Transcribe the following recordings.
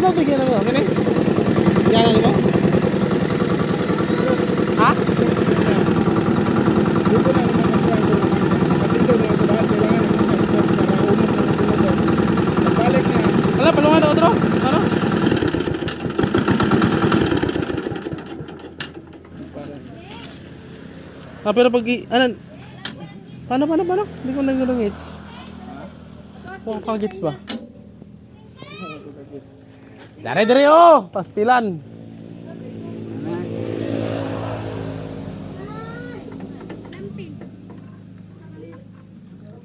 Asa tigyan mo? Kani? Yan mo? Ha? Dito na naman ang plan doon. Nakapinto na sa lahat. Kailangan naman sa ito para umot na natulog. Pagbalik na. Wala, palungan na otro. Ano? Ah, pero pag ano? Paano? Hindi ko nang gets. Kung kagets ba? Dire oh! Pastilan.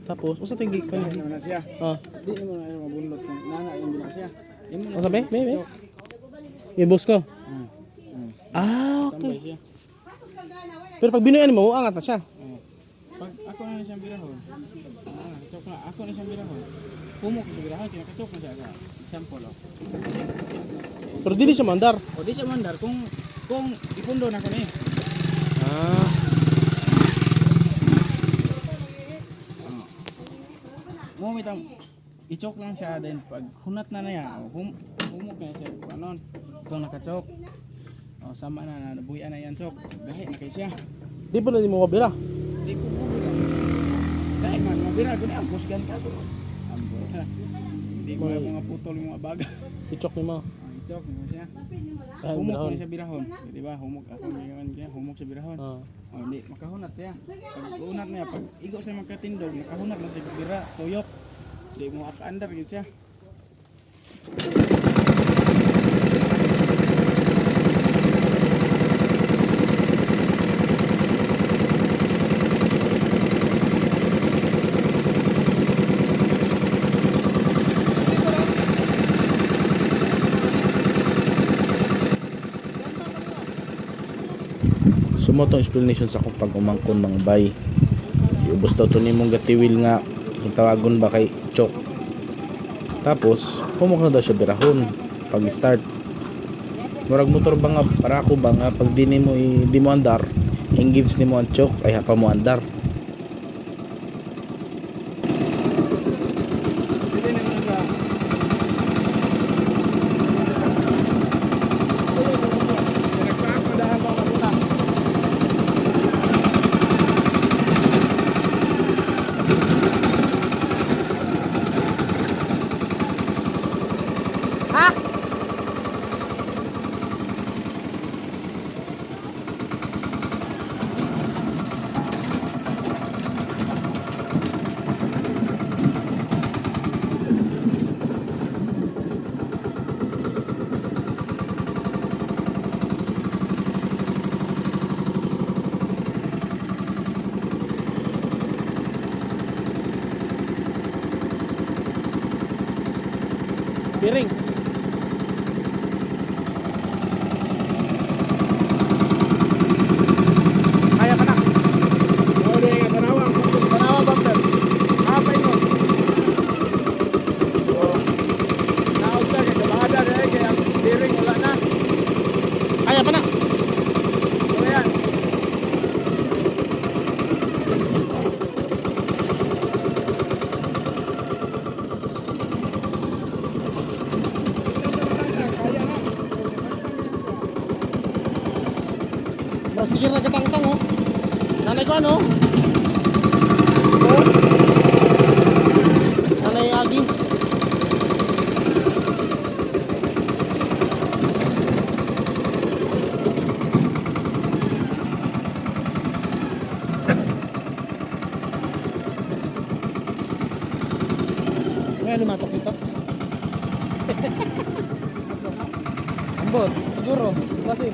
Tapos, usa tinggi ko Ano na siya. Ah. Di mo na mabunot. Nana yung gina siya. Ano sabi? May. Yung boss ko. Ah, Tambay okay. siya. Pero pag binuyan mo, angat na siya. Pag ako na siyang birahon. Kasok na. Ako na siyang birahon. Pumok sa birahon. Kinakasok na siya. Example. Pero dili siya mandar. O di siya mandar. Kung ipundo na ko na eh. Ah. Mumit ang i-choke lang siya din pag hunat na niya humok na siya panon kung nakachok sama na nabuyan na yan chok gahi na kay siya Di pa na di mo mabira. di ko mabira gahi man mabira ko na ang kusgan ka bro hindi ko mga putol yung mga baga I-chok ni mo. i-choke mo siya Ay, humok birahon. na siya birahon di ba humok ako ngayon humok sa birahon Ah. hindi makahunat siya pag unat niya pag igo siya magkatindog nakahunat na siya bira tuyok di mo aka-under gitu siya. Sumo tong explanation sa akong pag umangkon ng bay. Iubos daw to nimong gatiwil nga tawagon ba kay chok. Tapos humok na daw siya birahon pag start. Murag motor ba nga para ako ba nga pag di mo andar, engage nimo ang chok ay hapa mo andar. Hindi naman sa nagpapadahan mo muna. Piring. Kaya ka na. Oh, di nga tanawa bumper. Apay mo. Oh. Naog sa kay kabahada dai kay ang bearing wala na. Kaya pa na. So yan. Sige na katang-tang oh. Nanay ko ano? Oh. Nanay Agi. May lumatok dito. Ambot, siguro. Kasi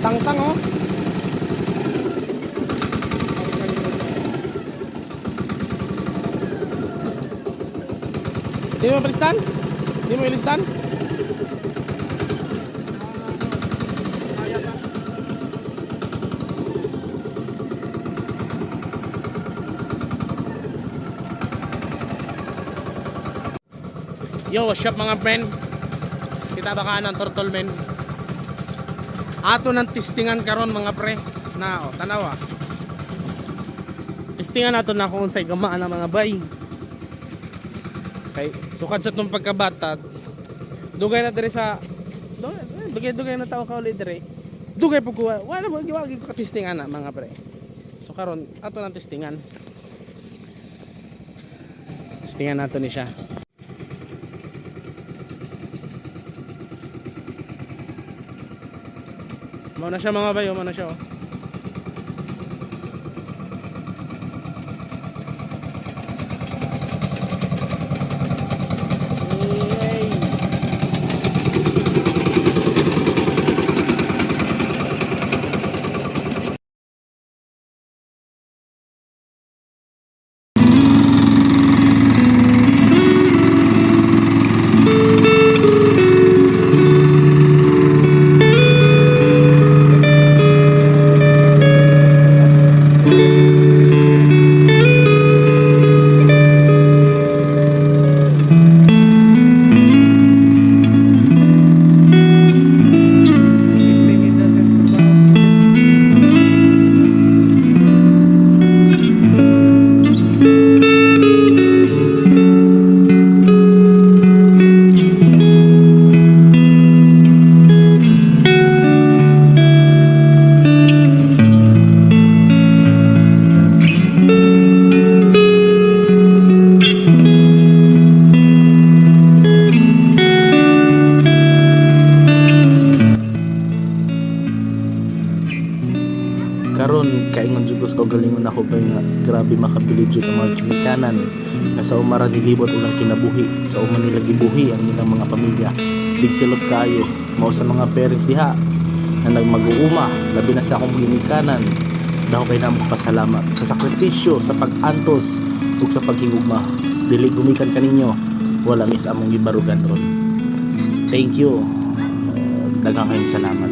tang oh. Di mo palistan? Di mo ilistan? Yo, what's up mga friend? Kita ba ka ng turtle men? Ato ng testingan karon mga pre na tanawa. Testingan nato na kung unsay gamaan ang mga bay. Kay Sukad sa itong pagkabata, dugay na diri sa dugay na tao ka ulit diri. Dugay po kuha. Wala mo giwagi ko testing ana mga pre. So karon ato nang testingan. Testingan nato ni siya. Mao na siya mga bayo, mao na siya oh. Karon kaingon jud ko sa kaugalingon ako kay nga grabe makabilib jud ang mga Ginikanan nga sa umara nilibot ulang kinabuhi sa uma nila gibuhi ang ilang mga pamilya. Big salute kayo mao sa mga parents diha na nagmag-uuma labi na sa akong Ginikanan. Daw kay namo pasalamat sa sakripisyo, sa pag-antos ug sa paghigugma. Dili gumikan kaninyo, wala mis among gibarugan ron. Thank you. Daghang kayong salamat.